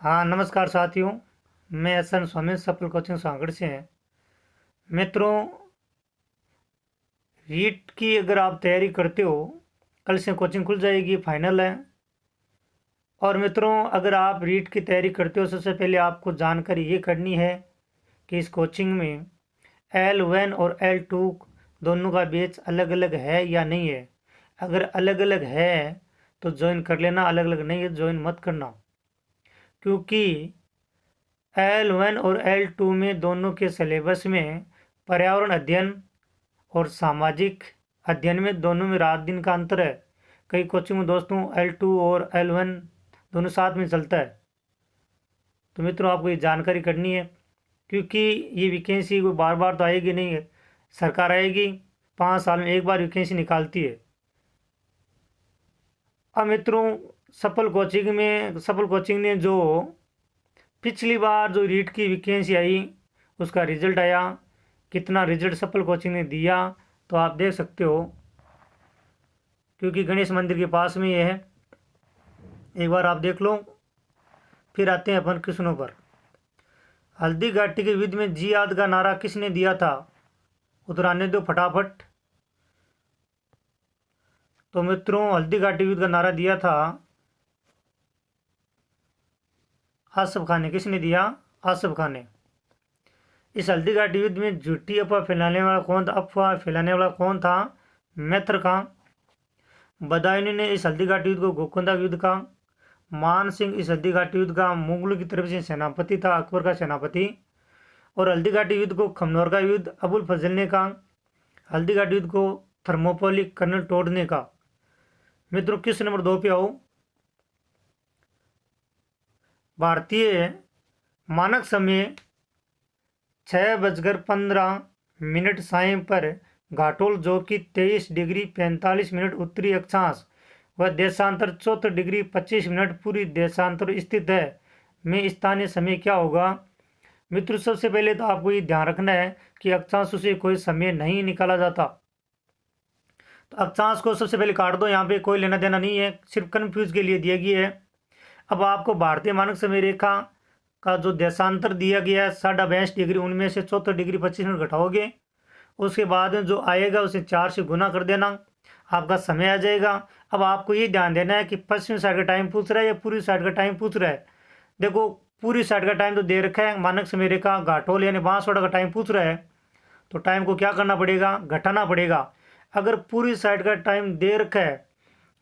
हाँ, नमस्कार साथियों। मैं एस.एन. स्वामी सफल कोचिंग सांगड़ से हैं। मित्रों, रीट की अगर आप तैयारी करते हो, कल से कोचिंग खुल जाएगी, फाइनल है। और मित्रों, अगर आप रीट की तैयारी करते हो, सबसे पहले आपको जानकारी ये करनी है कि इस कोचिंग में L1 और L2 दोनों का बैच अलग अलग है या नहीं है। अगर अलग अलग है तो ज्वाइन कर लेना, अलग अलग नहीं है ज्वाइन मत करना, क्योंकि L1 और L2 में दोनों के सिलेबस में पर्यावरण अध्ययन और सामाजिक अध्ययन में दोनों में रात दिन का अंतर है। कई कोचिंग में दोस्तों L2 और L1 दोनों साथ में चलता है। तो मित्रों, आपको ये जानकारी करनी है, क्योंकि ये वैकेंसी कोई बार बार तो आएगी नहीं है। सरकार आएगी 5 साल में एक बार वैकेंसी निकालती है। अब मित्रों, सफल कोचिंग ने जो पिछली बार जो रीट की वैकेंसी आई, उसका रिजल्ट आया, कितना रिजल्ट सफल कोचिंग ने दिया तो आप देख सकते हो, क्योंकि गणेश मंदिर के पास में ये है। एक बार आप देख लो। फिर आते हैं अपन क्वेश्चनों पर। हल्दी घाटी के युद्ध में जी आद का नारा किसने दिया था? उतराने दो फटाफट। तो मित्रों, हल्दी घाटी युद्ध का नारा दिया था आसफ खान ने। किसने दिया? आसफ खान ने। इस हल्दी घाटी युद्ध में झूठी अफवाह फैलाने वाला कौन था? मैत्र का। बदायूं ने इस हल्दी घाटी युद्ध को गोकुंदा युद्ध का। मान सिंह इस हल्दी घाटी युद्ध का मुगलों की तरफ से सेनापति था, अकबर का सेनापति। और हल्दी घाटी युद्ध को खमनोर का युद्ध अबुल फजल ने कहा। हल्दी घाटी युद्ध को थर्मोपोली कर्नल टोड ने कहा। मित्रों, किस नंबर 2 पे आओ। भारतीय मानक समय 6:15 साय पर घाटोल, जो कि 23 डिग्री 45 मिनट उत्तरी अक्षांश व देशांतर 74 डिग्री 25 मिनट पूरी देशांतर स्थित है, में स्थानीय समय क्या होगा? मित्रों, सबसे पहले तो आपको ये ध्यान रखना है कि अक्षांश से कोई समय नहीं निकाला जाता। तो अक्षांश को सबसे पहले काट दो, यहाँ पे कोई लेना देना नहीं है, सिर्फ कन्फ्यूज के लिए दिया गया है। अब आपको भारतीय मानक समय रेखा का जो देशांतर दिया गया है 22.5 डिग्री, उनमें से 74 डिग्री 25 मिनट घटाओगे, उसके बाद में जो आएगा उसे 4 से गुना कर देना, आपका समय आ जाएगा। अब आपको ये ध्यान देना है कि पश्चिमी साइड का टाइम पूछ रहा है या पूरी साइड का टाइम पूछ रहा है। देखो, पूरी साइड का टाइम तो दे रखा है, मानक समय रेखा घाटोल यानी बांसवाड़ा का टाइम पूछ रहा है, तो टाइम को क्या करना पड़ेगा? घटाना पड़ेगा। अगर पूरी साइड का टाइम दे रखा है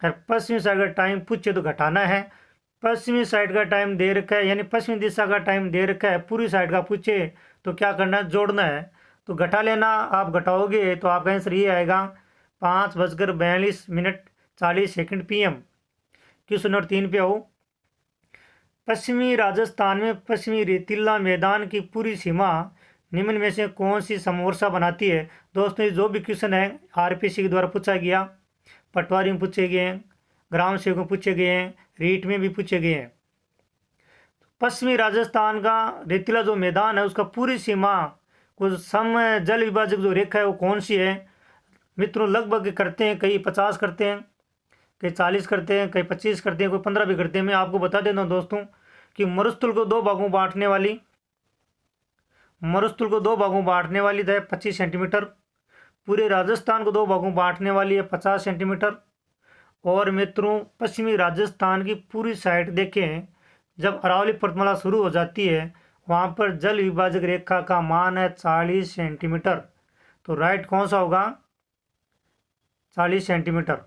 और पश्चिमी साइड का टाइम पूछे तो घटाना है। पश्चिमी साइड का टाइम दे रखा है यानी पश्चिमी दिशा का टाइम दे रखा है, पूरी साइड का पूछे तो क्या करना है? जोड़ना है। तो घटा लेना। आप घटाओगे तो आपका आंसर ये आएगा 5:42 40 सेकंड PM। क्वेश्चन नंबर 3 पे आओ। पश्चिमी राजस्थान में पश्चिमी रेतीला मैदान की पूरी सीमा निम्न में से कौन सी समवर्षा बनाती है? दोस्तों, ये जो भी क्वेश्चन है RPC के द्वारा पूछा गया, पटवारी में पूछे गए हैं, ग्राम सेवक में पूछे गए हैं, रीट में भी पूछे गए हैं। पश्चिमी राजस्थान का रेतीला जो मैदान है उसका पूरी सीमा को सम जल विभाजक जो रेखा है वो कौन सी है? मित्रों, लगभग करते हैं, कई 50 करते हैं, कई 40 करते हैं, कई 25 करते हैं, कोई 15 भी करते हैं। मैं आपको बता देता हूँ दोस्तों कि मरुस्थल को दो भागों बांटने वाली है 25 सेंटीमीटर। पूरे राजस्थान को दो भागों बांटने वाली है 50 सेंटीमीटर। और मित्रों, पश्चिमी राजस्थान की पूरी साइड देखें, जब अरावली पर्वतमाला शुरू हो जाती है वहाँ पर जल विभाजक रेखा का मान है 40 सेंटीमीटर। तो राइट कौन सा होगा? 40 सेंटीमीटर।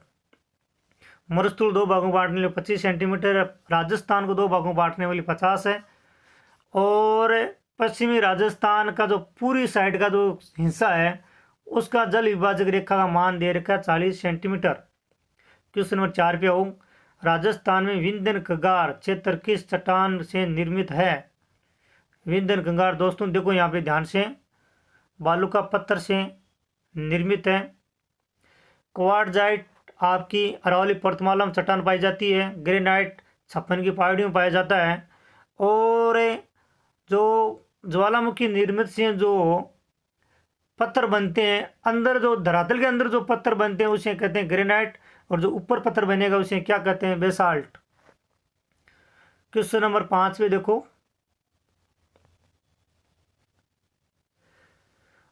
मरुस्थल दो भागों बांटने वाली 25 सेंटीमीटर, राजस्थान को दो भागों बांटने वाली 50 है। और पश्चिमी राजस्थान का जो पूरी साइड का जो हिस्सा है उसका जल विभाजक रेखा का मान दे रखा है 40 सेंटीमीटर। क्वेश्चन नंबर 4 पे आओ। राजस्थान में विंध्यन कंगार क्षेत्र किस चट्टान से निर्मित है? विंध्यन कंगार दोस्तों देखो यहाँ पे ध्यान से, बालू का पत्थर से निर्मित है। क्वार्टजाइट आपकी अरावली पर्वतमाला में चट्टान पाई जाती है। ग्रेनाइट छप्पन की पहाड़ियों में पाया जाता है। और जो ज्वालामुखी निर्मित से जो पत्थर बनते हैं, अंदर जो धरातल के अंदर जो पत्थर बनते हैं उसे कहते हैं ग्रेनाइट, और जो ऊपर पत्थर बनेगा उसे क्या कहते हैं? बेसाल्ट। क्वेश्चन नंबर 5 में देखो,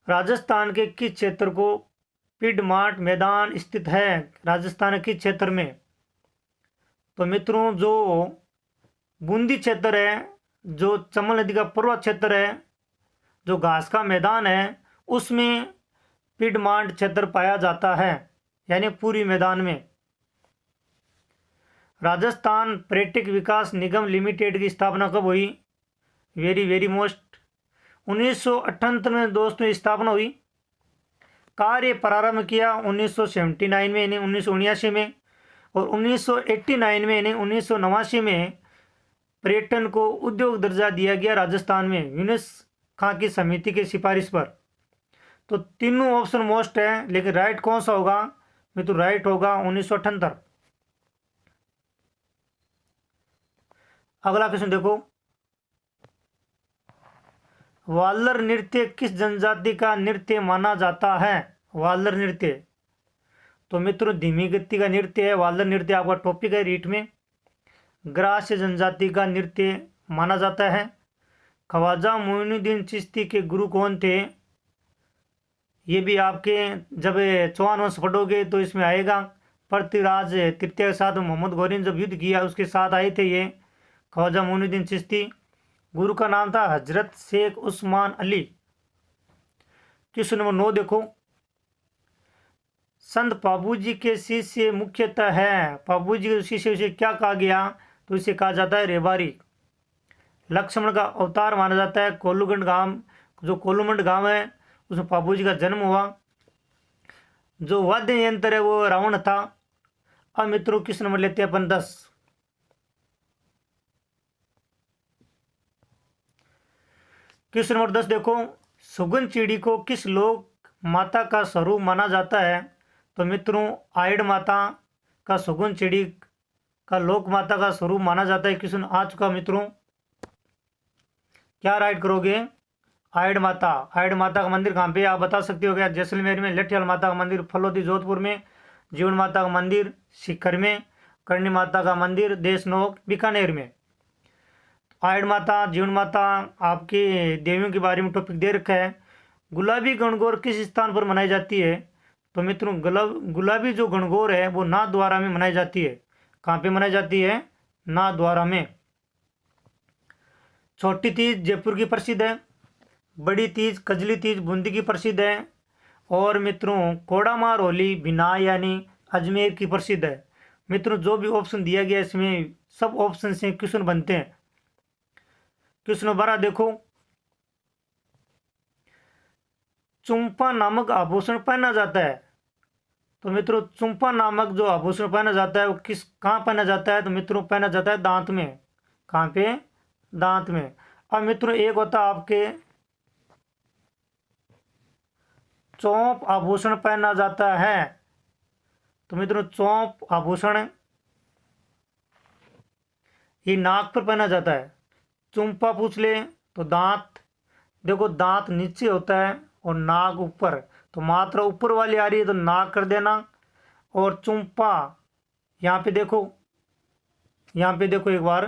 राजस्थान के किस क्षेत्र को पिडमार्ट मैदान स्थित है? राजस्थान के किस क्षेत्र में? तो मित्रों, जो बूंदी क्षेत्र है, जो चंबल नदी का पूर्व क्षेत्र है, जो घास का मैदान है, उसमें पिडमार्ट क्षेत्र पाया जाता है, यानी पूरी मैदान में। राजस्थान पर्यटक विकास निगम लिमिटेड की स्थापना कब हुई? वेरी वेरी मोस्ट 1978 में दोस्तों स्थापना हुई। कार्य प्रारंभ किया 1979 में, यानी 1979 में, और 1989 में, यानी 1989 में पर्यटन को उद्योग दर्जा दिया गया राजस्थान में यूनेस्को की समिति की सिफारिश पर। तो तीनों ऑप्शन मोस्ट है, लेकिन राइट कौन सा होगा? तो राइट होगा 1978। अगला क्वेश्चन देखो, वालर नृत्य किस जनजाति का नृत्य माना जाता है? वालर नृत्य, तो मित्रों धीमी गति का नृत्य है वालर नृत्य, आपका टॉपिक है रीट में। ग्रास्य जनजाति का नृत्य माना जाता है। ख्वाजा मोइनुद्दीन चिश्ती के गुरु कौन थे? ये भी आपके जब चौहान वंश पढ़ोगे तो इसमें आएगा। पृथ्वीराज तृतीय के साथ मोहम्मद गौरी ने जब युद्ध किया उसके साथ आए थे ये ख्वाजा मोइनुद्दीन चिश्ती। गुरु का नाम था हजरत शेख उस्मान अली। क्वेश्चन नंबर 9 देखो, संत पाबूजी के शिष्य मुख्यतः है। पाबूजी के शिष्य उसे क्या कहा गया? तो इसे कहा जाता है रेबारी। लक्ष्मण का अवतार माना जाता है कोलूगंड गांव, जो कोलूमंड गांव है उसमें पाबूजी का जन्म हुआ। जो वाद्य यंत्र है वो रावण था। अब मित्रों किस नंबर लेते हैं अपन 10। क्वेश्चन नंबर 10 देखो, सुगन चिड़ी को किस लोक माता का स्वरूप माना जाता है? तो मित्रों आयड माता का सुगन चिड़ी का लोक माता का स्वरूप माना जाता है। क्वेश्चन आ चुका मित्रों, क्या राइट करोगे? आयड माता। आयड माता का मंदिर कहाँ पे आप बता सकते हो क्या? जैसलमेर में। लठियाल माता का मंदिर फलोदी जोधपुर में। जीवन माता का मंदिर सीकर में। करणी माता का मंदिर देशनोक बीकानेर में। आयड माता, जीवन माता आपकी देवियों के बारे में टॉपिक दे रखा है। गुलाबी गणगौर किस स्थान पर मनाई जाती है? तो मित्रों गुलाबी जो गणगौर है वो नाथद्वारा में मनाई जाती है। कहाँ पे मनाई जाती है? नाथद्वारा में। छोटी तीज जयपुर की प्रसिद्ध है। बड़ी तीज कजली तीज बूंदी की प्रसिद्ध है। और मित्रों कोडामार होली बिनार यानी अजमेर की प्रसिद्ध है। मित्रों जो भी ऑप्शन दिया गया इसमें सब ऑप्शन से क्वेश्चन बनते हैं। क्वेश्चन नंबर 12 देखो, चुम्पा नामक आभूषण पहना जाता है। तो मित्रों चुम्पा नामक जो आभूषण पहना जाता है वो कहाँ पहना जाता है? तो मित्रों पहना जाता है दांत में। कहाँ पे? दांत में। अब मित्रों एक होता है आपके चौंप आभूषण पहना जाता है। तो मित्रों चौंप आभूषण ये नाक पर पहना जाता है। चुम्पा पूछ ले तो दांत, देखो दांत नीचे होता है और नाक ऊपर, तो मात्रा ऊपर वाली आ रही है तो नाक कर देना। और चुम्पा यहाँ पे देखो, यहाँ पे देखो एक बार,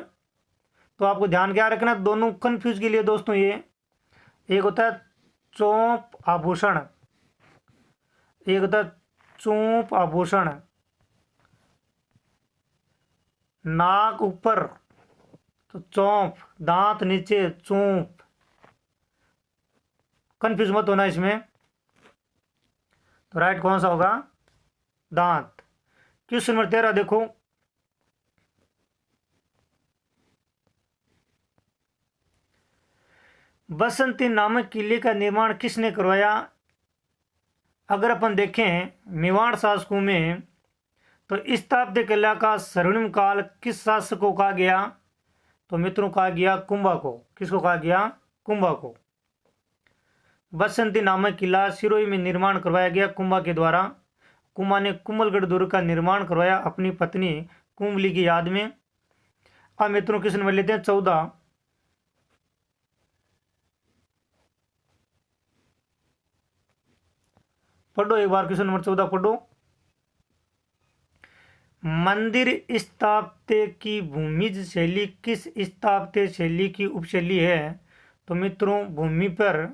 तो आपको ध्यान क्या रखना, दोनों कंफ्यूज के लिए दोस्तों ये एक होता है चौंप आभूषण, एक होता है चौंप आभूषण। नाक ऊपर तो चौंप, दांत नीचे चौंप। कंफ्यूज मत होना इसमें। तो राइट कौन सा होगा? दांत। क्वेश्चन नंबर 13 देखो, बसंती नामक किले का निर्माण किसने करवाया? अगर अपन देखें मेवाड़ शासकों में तो स्थापत्य कला का स्वर्णिम काल किस शासक को कहा गया? तो मित्रों कहा गया कुंभा को। किसको कहा गया? कुंभा को। बसंती नामक किला सिरोही में निर्माण करवाया गया कुंभा के द्वारा। कुंभा ने कुंभलगढ़ दुर्ग का निर्माण करवाया अपनी पत्नी कुंभली की याद में। अब मित्रों क्वेश्चन नंबर लेते हैं 14। पढ़ो एक बार क्वेश्चन नंबर 14 पढ़ो। मंदिर स्थापत्य की भूमिज शैली किस स्थापत्य शैली की उपशैली है? तो मित्रों, भूमि पर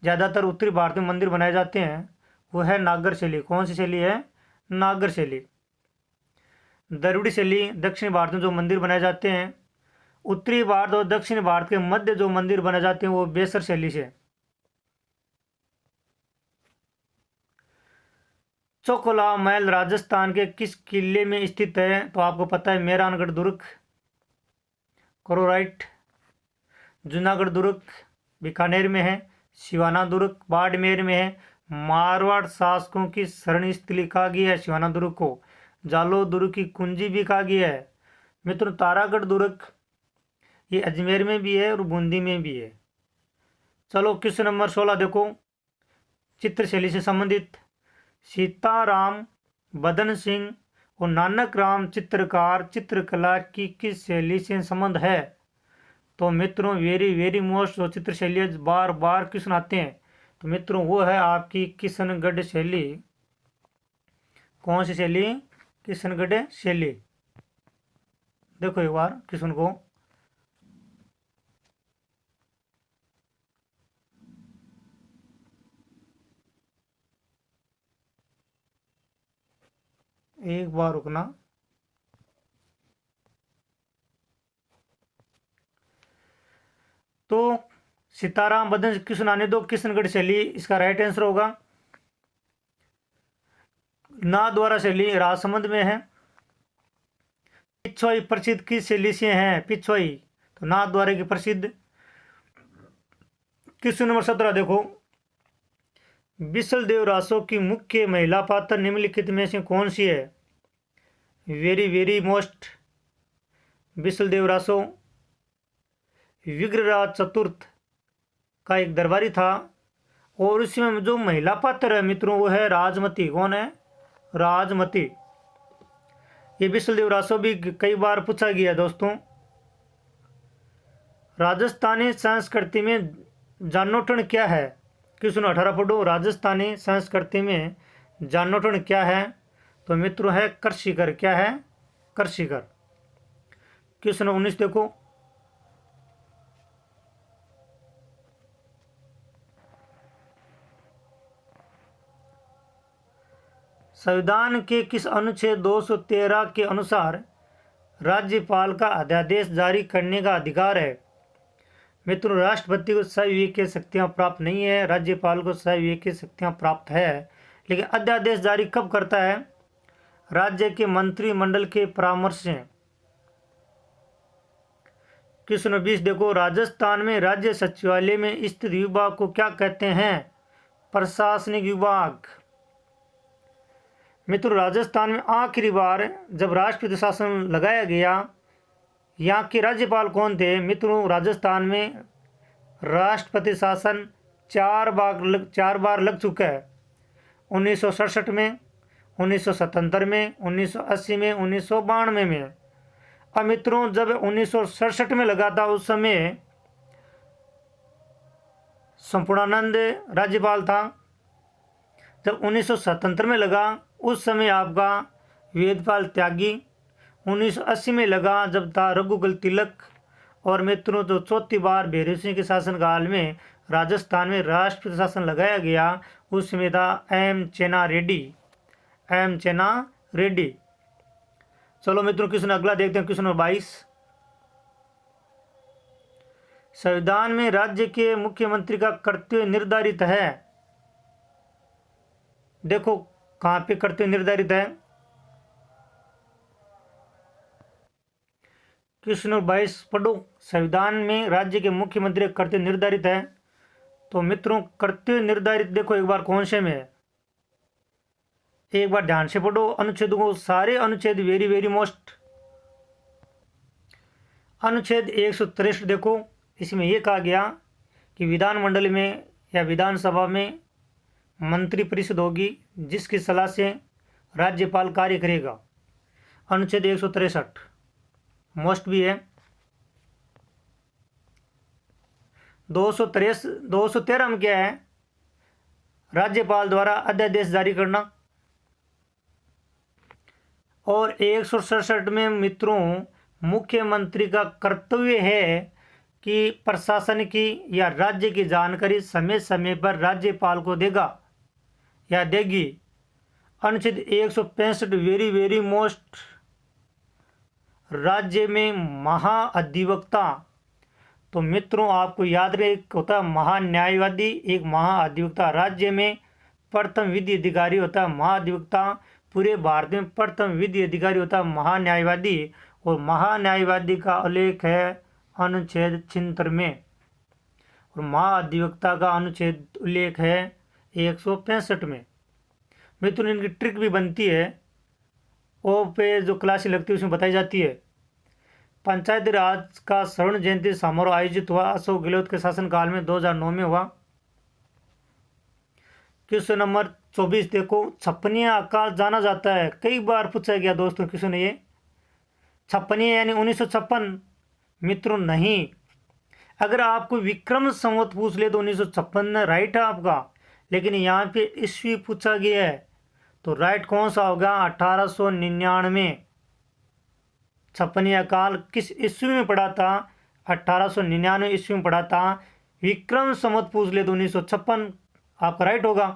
ज़्यादातर उत्तरी भारत में मंदिर बनाए जाते हैं, वो है नागर शैली। कौन सी शैली है? नागर शैली। द्रविड़ शैली, दक्षिण भारत में जो मंदिर बनाए जाते हैं, उत्तरी भारत और दक्षिण भारत के मध्य जो मंदिर बनाए जाते हैं वो बेसर शैली से। चोकोला महल राजस्थान के किस किले में स्थित है? तो आपको पता है, मेहरानगढ़ दुर्ग। करो राइट। जूनागढ़ दुर्ग बीकानेर में है। सिवाना दुर्ग बाड़मेर में है। मारवाड़ शासकों की शरण स्थली कहा गया है सिवाना दुर्ग को। जालो दुर्ग की कुंजी भी कहा गया है। मित्रों, तारागढ़ दुर्ग ये अजमेर में भी है और बूंदी में भी है। चलो क्वेश्चन नंबर 16 देखो, चित्रशैली से संबंधित। सीताराम बदन सिंह और नानक राम चित्रकार चित्रकला की किस शैली से संबंध है? तो मित्रों, वेरी वेरी मोस्ट जो चित्रशैली बार बार क्वेश्चन आते हैं, तो मित्रों वो है आपकी किशनगढ़ शैली। कौन सी शैली? किशनगढ़ शैली। देखो एक बार क्वेश्चन को। एक बार रुकना। तो सीताराम बदन क्वेश्चन आने दो। किशनगढ़ शैली इसका राइट आंसर होगा। नाथद्वारा शैली राजसमंद में है। पिछवाई प्रसिद्ध किस शैली से है? पिछवाई तो नाथद्वारा की प्रसिद्ध। क्वेश्चन नंबर 17 देखो, बिसल रासो की मुख्य महिला पात्र निम्नलिखित में से कौन सी है? Very very most. Bisal Raso Vigraharaj चतुर्थ का एक दरबारी था, और उसमें जो महिला पात्र है मित्रों वो है राजमती। कौन है? राजमती। ये बिसल रासो भी कई बार पूछा गया दोस्तों। राजस्थानी संस्कृति में जानोटन क्या है? क्वेश्चन 18 पढ़ो। राजस्थानी संस्कृति में जानोटन क्या है? तो मित्रों है कृषिकर। क्या है? कृषिकर। क्वेश्चन 19 देखो, संविधान के किस अनुच्छेद 213 के अनुसार राज्यपाल का अध्यादेश जारी करने का अधिकार है? मित्रों, राष्ट्रपति को सविवेकीय शक्तियां प्राप्त नहीं है, राज्यपाल को सविवेकीय शक्तियां प्राप्त है। लेकिन अध्यादेश जारी कब करता है? राज्य के मंत्रिमंडल के परामर्श से। क्वेश्चन 20 देखो, राजस्थान में राज्य सचिवालय में स्थित विभाग को क्या कहते हैं? प्रशासनिक विभाग। मित्रों, राजस्थान में आखिरी बार जब राष्ट्रपति शासन लगाया गया, यहाँ के राज्यपाल कौन थे? मित्रों, राजस्थान में राष्ट्रपति शासन 4 बार लग चुका है। 1967 में, 1977 में, 1980 में, 1992 में। अब मित्रों, जब 1967 में लगा था उस समय संपूर्णानंद राज्यपाल था। जब 1977 में लगा उस समय आपका वेदपाल त्यागी। 1980 में लगा जब था रघुकुल तिलक। और मित्रों, जो चौथी बार भैरव सिंह के शासनकाल में राजस्थान में राष्ट्रपति शासन लगाया गया उस समय था एम चेना रेड्डी। एम चेना रेड्डी। चलो मित्रों, क्वेश्चन अगला देखते हैं। क्वेश्चन नंबर 22, संविधान में राज्य के मुख्यमंत्री का कर्तव्य निर्धारित है। देखो कहाँ पे कर्तव्य निर्धारित है। क्वेश्चन नंबर 22 पढ़ो, संविधान में राज्य के मुख्यमंत्री का कर्तव्य निर्धारित है। तो मित्रों, कर्तव्य निर्धारित देखो एक बार कौन से में है, एक बार ध्यान से पढ़ो अनुच्छेदों को। सारे अनुच्छेद वेरी वेरी मोस्ट। अनुच्छेद 163 देखो, इसमें यह कहा गया कि विधानमंडल में या विधानसभा में मंत्री परिषद होगी जिसकी सलाह से राज्यपाल कार्य करेगा। अनुच्छेद 163 मोस्ट भी है। 213 में क्या है? राज्यपाल द्वारा अध्यादेश जारी करना। और 167 में मित्रों मुख्यमंत्री का कर्तव्य है कि प्रशासन की या राज्य की जानकारी समय समय पर राज्यपाल को देगा या देगी। अनुच्छेद 165 वेरी वेरी मोस्ट, राज्य में महाअधिवक्ता। तो मित्रों आपको याद रहे, एक होता है महान्यायवादी, एक महाअधिवक्ता। राज्य में प्रथम विधि अधिकारी होता है महाअधिवक्ता, पूरे भारत में प्रथम विधि अधिकारी होता है महान्यायवादी। और महान्यायवादी का उल्लेख है अनुच्छेद 76 में, और महाअधिवक्ता का अनुच्छेद उल्लेख है 165 में। मित्रों इनकी ट्रिक भी बनती है, ओ पे जो क्लास लगती है उसमें बताई जाती है। पंचायती राज का स्वर्ण जयंती समारोह आयोजित हुआ अशोक गहलोत के शासनकाल में 2009 में हुआ। क्वेश्चन नंबर 24 देखो, छप्पनिया अकाल जाना जाता है, कई बार पूछा गया दोस्तों क्वेश्चन ये। छप्पनिया यानी 1956? मित्रों नहीं, अगर आपको विक्रम संवत पूछ ले तो 1956 राइट है आपका, लेकिन यहाँ पे ईस्वी पूछा गया है तो राइट कौन सा होगा? 1899। छप्पनिया काल किस ईस्वी में पड़ा था? 1899 ईस्वी में पड़ा था। विक्रम संवत पूछ ले तो 1956 आपका राइट होगा।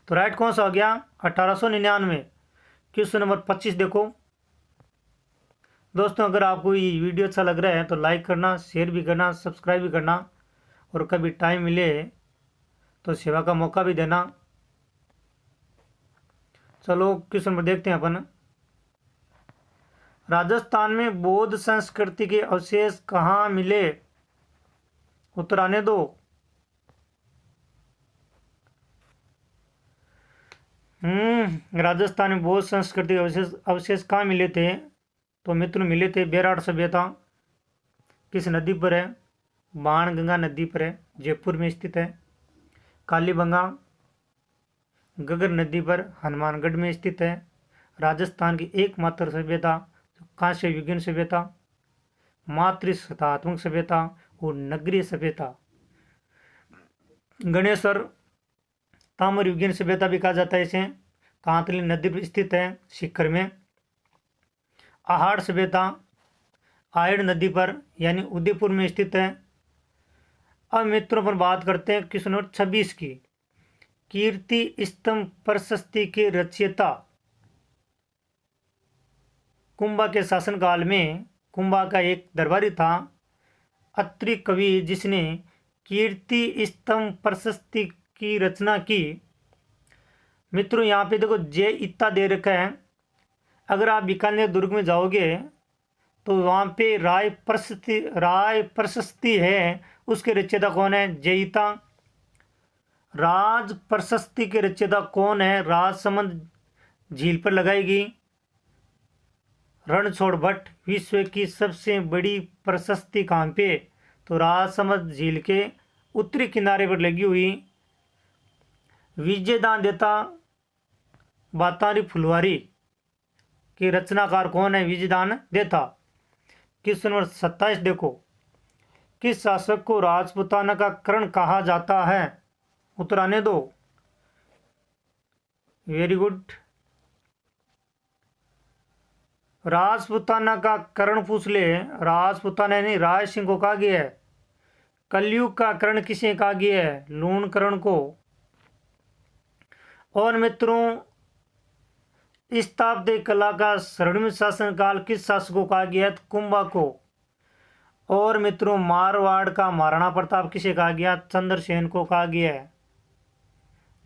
तो राइट कौन सा हो गया? 1899। क्वेश्चन नंबर 25 देखो दोस्तों, अगर आपको ये वीडियो अच्छा लग रहा है तो लाइक करना, शेयर भी करना, सब्सक्राइब भी करना, और कभी टाइम मिले तो सेवा का मौका भी देना। चलो क्वेश्चन नंबर देखते हैं अपन। राजस्थान में बौद्ध संस्कृति के अवशेष कहाँ मिले? उत्तर आने दो। राजस्थान में बौद्ध संस्कृति के अवशेष कहाँ मिले थे? तो मित्रों मिले थे बेराट सभ्यता। किस नदी पर है? बाणगंगा नदी पर है, जयपुर में स्थित है। कालीबंगा गगर नदी पर हनुमानगढ़ में स्थित है। राजस्थान की एकमात्र सभ्यता कांस्य युगीन सभ्यता, मातृसत्तात्मक सभ्यता और नगरीय सभ्यता। गणेश्वर ताम्र युगीन सभ्यता भी कहा जाता है इसे, कांतली नदी पर स्थित है शिखर में। आहाड़ सभ्यता आयड़ नदी पर यानी उदयपुर में स्थित है। अब मित्रों पर बात करते हैं क्वेश्चन नंबर 26 की। कीर्ति स्तंभ प्रशस्ति के रचयिता। कुंभा के शासनकाल में कुंभा का एक दरबारी था अत्रि कवि, जिसने कीर्ति स्तंभ प्रशस्ति की रचना की। मित्रों यहाँ पे देखो जय इत्ता दे रखा है। अगर आप बीकानेर दुर्ग में जाओगे तो वहाँ पे राय प्रशस्ति है, उसके रचयिता कौन है? जयिता। राज प्रशस्ति के रचयिता कौन है? राजसमंद झील पर लगाई गई। रणछोड़ भट्ट। विश्व की सबसे बड़ी प्रशस्ति कहाँ पे? तो राजसमंद झील के उत्तरी किनारे पर लगी हुई। विजयदान देता बातारी फुलवारी के रचनाकार कौन है? विजयदान देता। क्वेश्चन नंबर 27 देखो, किस शासक को राजपूताना का कर्ण कहा जाता है? उत्तर आने दो। Very good. राजपूताना का कर्ण पूछ ले, राजपूताना नहीं राय सिंह को कहा गया है। कलयुग का कर्ण किसे कहा गया है? लूण कर्ण को। और मित्रों स्थापत्य कला का स्वर्णिम शासनकाल किस शासक को कहा गया? कुंभा को। और मित्रों मारवाड़ का महाराणा प्रताप किसे कहा गया? चंद्रसेन को कहा गया है,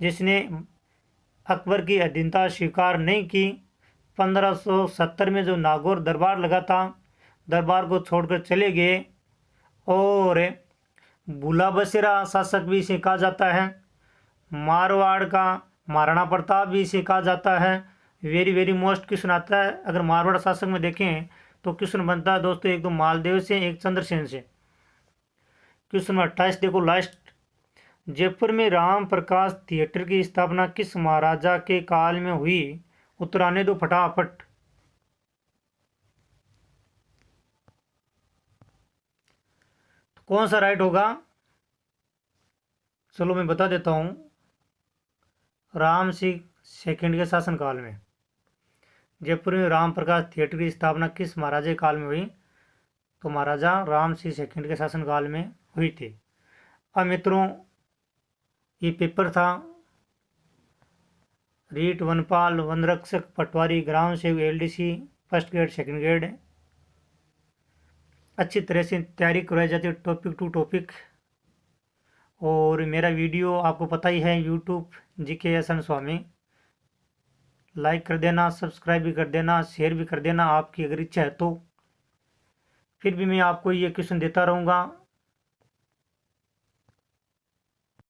जिसने अकबर की अधीनता स्वीकार नहीं की। 1570 में जो नागौर दरबार लगा था, दरबार को छोड़कर चले गए। और भूला बसेरा शासक भी इसे कहा जाता है। मारवाड़ का महाराणा प्रताप भी इसे कहा जाता है। वेरी वेरी मोस्ट क्वेश्चन आता है। अगर मारवाड़ शासक में देखें तो क्वेश्चन बनता है दोस्तों एक तो मालदेव से, एक चंद्रसेन से। क्वेश्चन नंबर 28 देखो लास्ट। जयपुर में राम प्रकाश थिएटर की स्थापना किस महाराजा के काल में हुई? उत्तर आने दो फटाफट। कौन सा राइट होगा? चलो मैं बता देता हूं। राम सिंह सेकंड के शासनकाल में। जयपुर में राम प्रकाश थिएटर की स्थापना किस महाराजा काल में हुई? तो महाराजा राम सिंह सेकंड के शासनकाल में हुई थी। अब मित्रों ये पेपर था रीट, वनपाल, वनरक्षक, पटवारी, ग्राम सेवक, LDC, first grade, second grade. अच्छी तरह से तैयारी करवाई जाती है टॉपिक टू टॉपिक। और मेरा वीडियो आपको पता ही है यूट्यूब GK स्वामी, लाइक कर देना, सब्सक्राइब भी कर देना, शेयर भी कर देना आपकी अगर इच्छा है तो। फिर भी मैं आपको ये क्वेश्चन देता रहूँगा